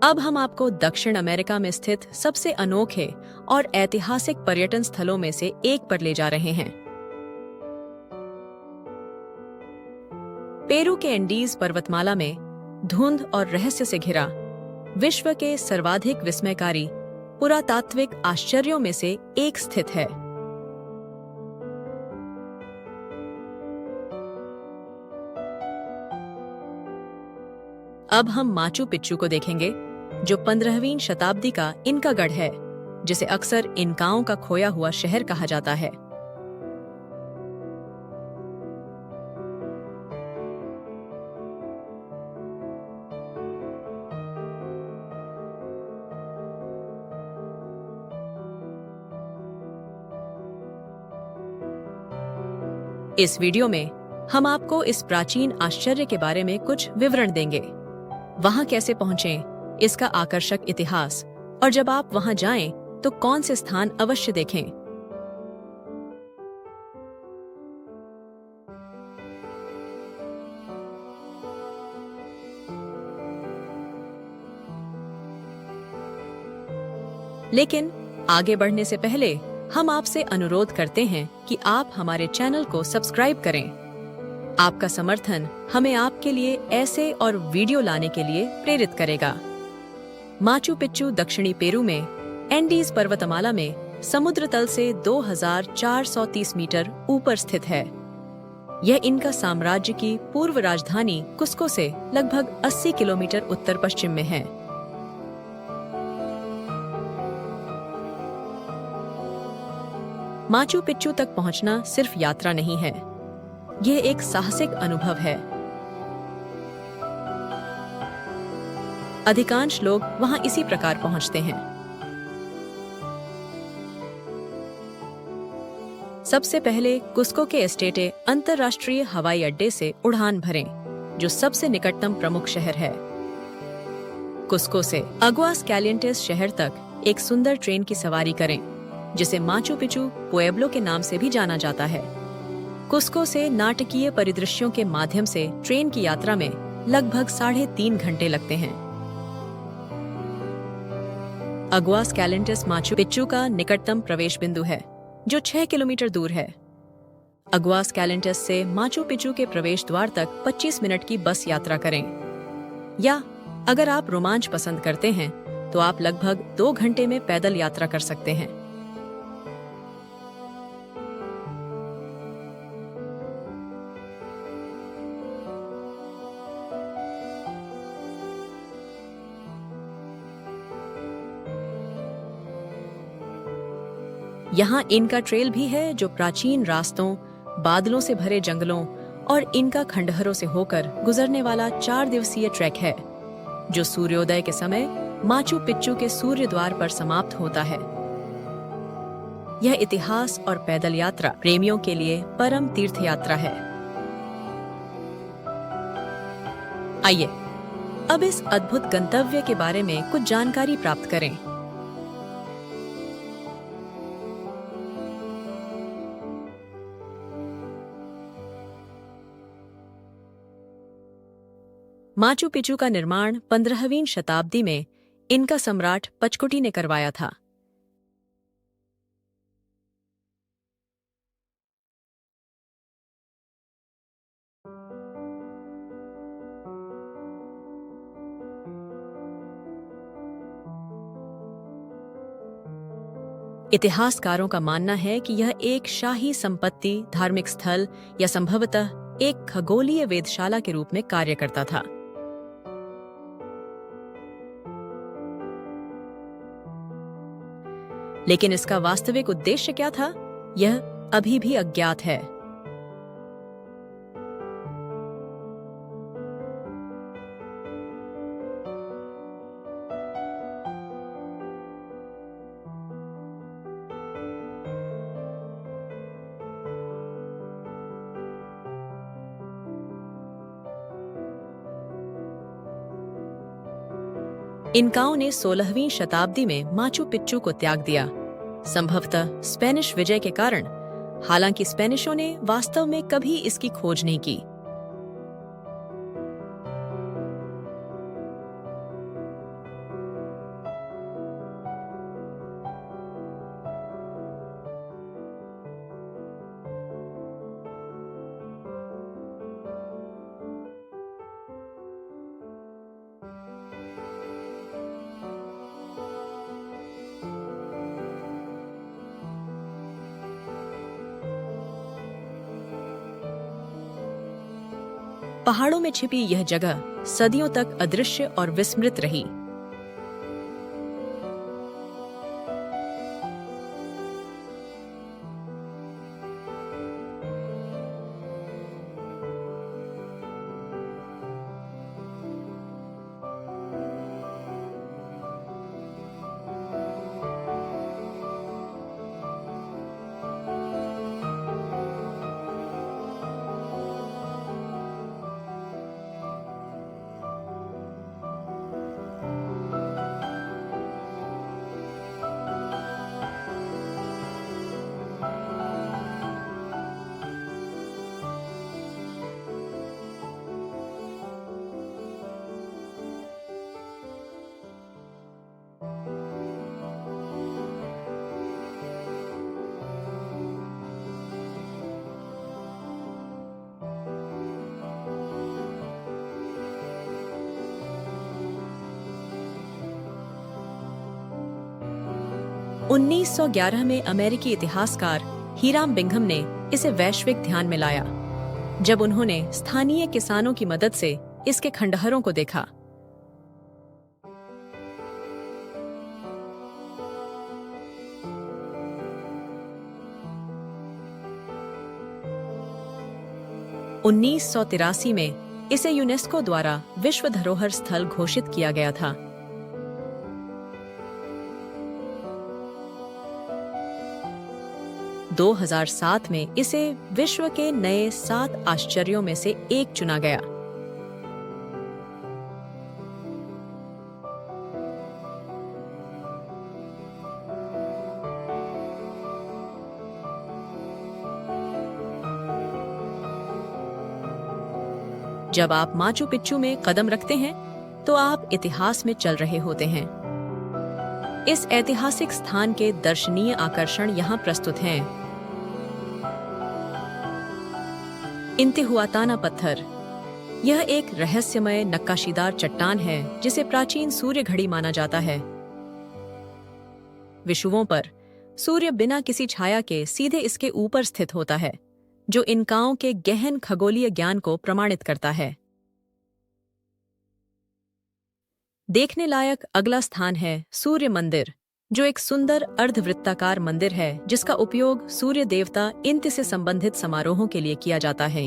अब हम आपको दक्षिण अमेरिका में स्थित सबसे अनोखे और ऐतिहासिक पर्यटन स्थलों में से एक पर ले जा रहे हैं। पेरू के एंडीज पर्वतमाला में धुंध और रहस्य से घिरा विश्व के सर्वाधिक विस्मयकारी पुरातात्विक आश्चर्यों में से एक स्थित है। अब हम माचू पिच्चू को देखेंगे, जो 15वीं शताब्दी का इनका गढ़ है, जिसे अक्सर इनकाओं का खोया हुआ शहर कहा जाता है। इस वीडियो में हम आपको इस प्राचीन आश्चर्य के बारे में कुछ विवरण देंगे। वहां कैसे पहुंचें, इसका आकर्षक इतिहास, और जब आप वहां जाएं तो कौन से स्थान अवश्य देखें। लेकिन आगे बढ़ने से पहले हम आपसे अनुरोध करते हैं कि आप हमारे चैनल को सब्सक्राइब करें। आपका समर्थन हमें आपके लिए ऐसे और वीडियो लाने के लिए प्रेरित करेगा। माचू पिच्चू दक्षिणी पेरू में एंडीज पर्वतमाला में समुद्र तल से 2430 मीटर ऊपर स्थित है। यह इनका साम्राज्य की पूर्व राजधानी कुस्को से लगभग 80 किलोमीटर उत्तर पश्चिम में है। माचू पिच्चू तक पहुंचना सिर्फ यात्रा नहीं है, यह एक साहसिक अनुभव है। अधिकांश लोग वहां इसी प्रकार पहुंचते हैं। सबसे पहले कुस्को के एस्टेटे अंतरराष्ट्रीय हवाई अड्डे से उड़ान भरें, जो सबसे निकटतम प्रमुख शहर है। कुस्को से अगुआस कैलिएंटेस शहर तक एक सुंदर ट्रेन की सवारी करें, जिसे माचू पिच्चू पुएब्लो के नाम से भी जाना जाता है। कुस्को से नाटकीय परिदृश्यों के माध्यम से ट्रेन की यात्रा में लगभग 3.5 घंटे लगते हैं। अगुआस कैलिएंटेस माचू पिच्चू का निकटतम प्रवेश बिंदु है, जो 6 किलोमीटर दूर है। अगुआस कैलिएंटेस से माचू पिच्चू के प्रवेश द्वार तक 25 मिनट की बस यात्रा करें, या अगर आप रोमांच पसंद करते हैं तो आप लगभग 2 घंटे में पैदल यात्रा कर सकते हैं। यहाँ इनका ट्रेल भी है, जो प्राचीन रास्तों, बादलों से भरे जंगलों और इनका खंडहरों से होकर गुजरने वाला 4 दिवसीय ट्रैक है, जो सूर्योदय के समय माचू पिच्चू के सूर्य द्वार पर समाप्त होता है। यह इतिहास और पैदल यात्रा प्रेमियों के लिए परम तीर्थ यात्रा है। आइए अब इस अद्भुत गंतव्य के बारे में कुछ जानकारी प्राप्त करें। माचू पिच्चू का निर्माण 15वीं शताब्दी में इनका सम्राट पचकुटी ने करवाया था। इतिहासकारों का मानना है कि यह एक शाही संपत्ति, धार्मिक स्थल या संभवतः एक खगोलीय वेधशाला के रूप में कार्य करता था। लेकिन इसका वास्तविक उद्देश्य क्या था, यह अभी भी अज्ञात है। इनकाओं ने 16वीं शताब्दी में माचू पिच्चू को त्याग दिया, संभवतः स्पेनिश विजय के कारण। हालांकि स्पेनिशों ने वास्तव में कभी इसकी खोज नहीं की। पहाड़ों में छिपी यह जगह सदियों तक अदृश्य और विस्मृत रही। उन्नीस 1911 में अमेरिकी इतिहासकार हीराम बिंघम ने इसे वैश्विक ध्यान में लाया, जब उन्होंने स्थानीय किसानों की मदद से इसके खंडहरों को देखा। उन्नीस 1983 में इसे यूनेस्को द्वारा विश्व धरोहर स्थल घोषित किया गया था। - 2007 में इसे विश्व के नए 7 आश्चर्यों में से एक चुना गया। जब आप माचू पिच्चू में कदम रखते हैं, तो आप इतिहास में चल रहे होते हैं। इस ऐतिहासिक स्थान के दर्शनीय आकर्षण यहाँ प्रस्तुत हैं। इंतिहुआताना पत्थर। यह एक रहस्यमय नक्काशीदार चट्टान है जिसे प्राचीन सूर्य घड़ी माना जाता है। विषुवों पर सूर्य बिना किसी छाया के सीधे इसके ऊपर स्थित होता है, जो इनकाओं के गहन खगोलीय ज्ञान को प्रमाणित करता है। देखने लायक अगला स्थान है सूर्य मंदिर, जो एक सुंदर अर्धवृत्ताकार मंदिर है जिसका उपयोग सूर्य देवता इंति से संबंधित समारोहों के लिए किया जाता है।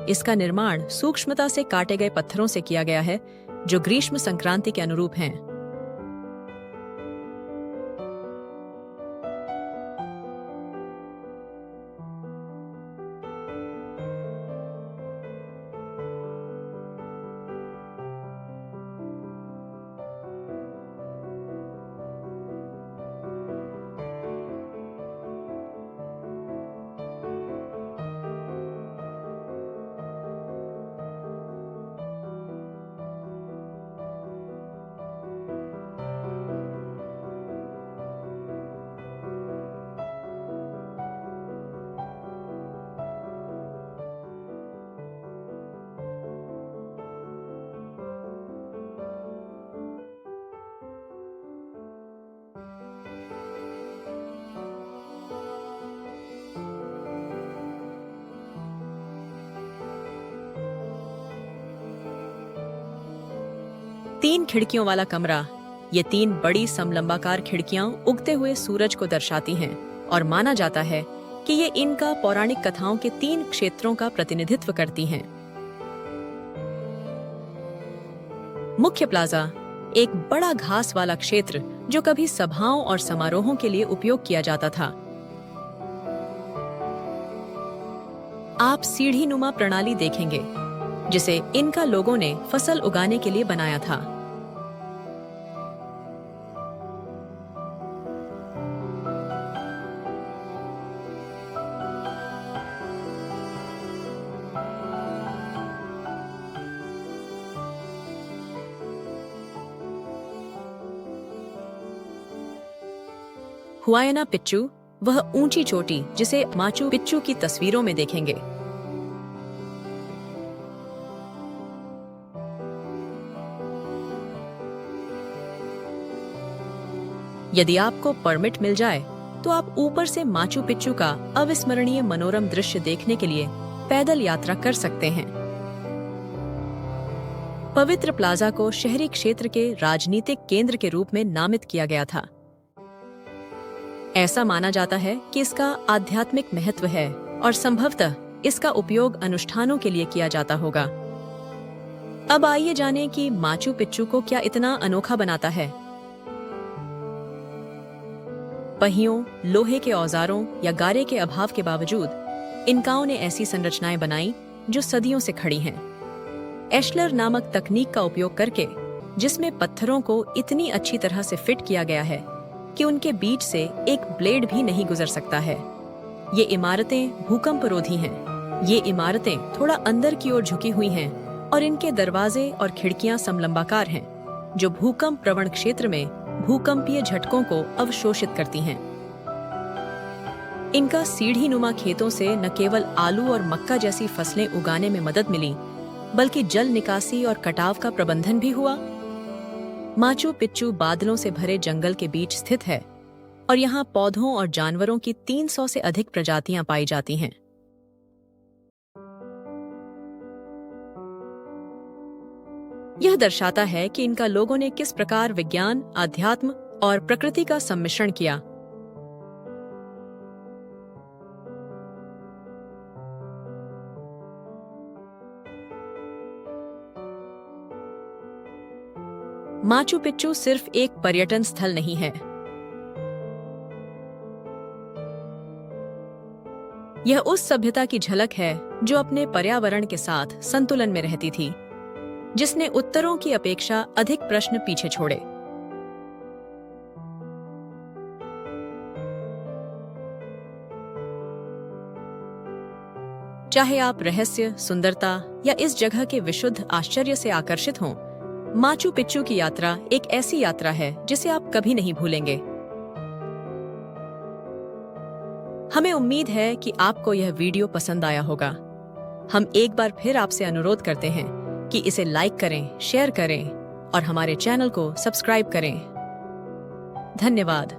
इसका निर्माण सूक्ष्मता से काटे गए पत्थरों से किया गया है, जो ग्रीष्म संक्रांति के अनुरूप हैं। तीन खिड़कियों वाला कमरा। ये 3 बड़ी समलंबाकार खिड़कियां उगते हुए सूरज को दर्शाती हैं और माना जाता है कि ये इनका पौराणिक कथाओं के 3 क्षेत्रों का प्रतिनिधित्व करती हैं। मुख्य प्लाजा, एक बड़ा घास वाला क्षेत्र जो कभी सभाओं और समारोहों के लिए उपयोग किया जाता था। आप सीढ़ी नुमा प्रणाली देखेंगे, जिसे इनका लोगों ने फसल उगाने के लिए बनाया था। हुआयना पिच्चू, वह ऊंची चोटी जिसे माचू पिच्चू की तस्वीरों में देखेंगे। यदि आपको परमिट मिल जाए तो आप ऊपर से माचू पिच्चू का अविस्मरणीय मनोरम दृश्य देखने के लिए पैदल यात्रा कर सकते हैं। पवित्र प्लाजा को शहरी क्षेत्र के राजनीतिक केंद्र के रूप में नामित किया गया था। ऐसा माना जाता है कि इसका आध्यात्मिक महत्व है और संभवतः इसका उपयोग अनुष्ठानों के लिए किया जाता होगा। अब आइए जानें कि माचू पिच्चू को क्या इतना अनोखा बनाता है। पहियों, लोहे के औजारों या गारे के अभाव के बावजूद इनकाओं ने ऐसी संरचनाएं बनाई जो सदियों से खड़ी हैं। एशलर नामक तकनीक का उपयोग करके, जिसमें पत्थरों को इतनी अच्छी तरह से फिट किया गया है कि उनके बीच से एक ब्लेड भी नहीं गुजर सकता है। ये इमारतें भूकंपरोधी हैं। ये इमारतें थोड़ा अंदर की ओर झुकी हुई हैं और इनके दरवाजे और खिड़कियां समलंबाकार हैं, जो भूकंप प्रवण क्षेत्र में भूकंपीय झटकों को अवशोषित करती हैं। इनका सीढ़ी नुमा खेतों से न केवल आलू और मक्का जैसी फसलें उगाने में मदद मिली, बल्कि जल निकासी और कटाव का प्रबंधन भी हुआ। माचू पिच्चू बादलों से भरे जंगल के बीच स्थित है और यहाँ पौधों और जानवरों की 300 से अधिक प्रजातियां पाई जाती हैं। यह दर्शाता है कि इनका लोगों ने किस प्रकार विज्ञान, आध्यात्म और प्रकृति का सम्मिश्रण किया। माचू पिच्चू सिर्फ एक पर्यटन स्थल नहीं है। यह उस सभ्यता की झलक है जो अपने पर्यावरण के साथ संतुलन में रहती थी, जिसने उत्तरों की अपेक्षा अधिक प्रश्न पीछे छोड़े। चाहे आप रहस्य, सुंदरता या इस जगह के विशुद्ध आश्चर्य से आकर्षित हों, माचू पिच्चू की यात्रा एक ऐसी यात्रा है जिसे आप कभी नहीं भूलेंगे। हमें उम्मीद है कि आपको यह वीडियो पसंद आया होगा। हम एक बार फिर आपसे अनुरोध करते हैं कि इसे लाइक करें, शेयर करें और हमारे चैनल को सब्सक्राइब करें। धन्यवाद।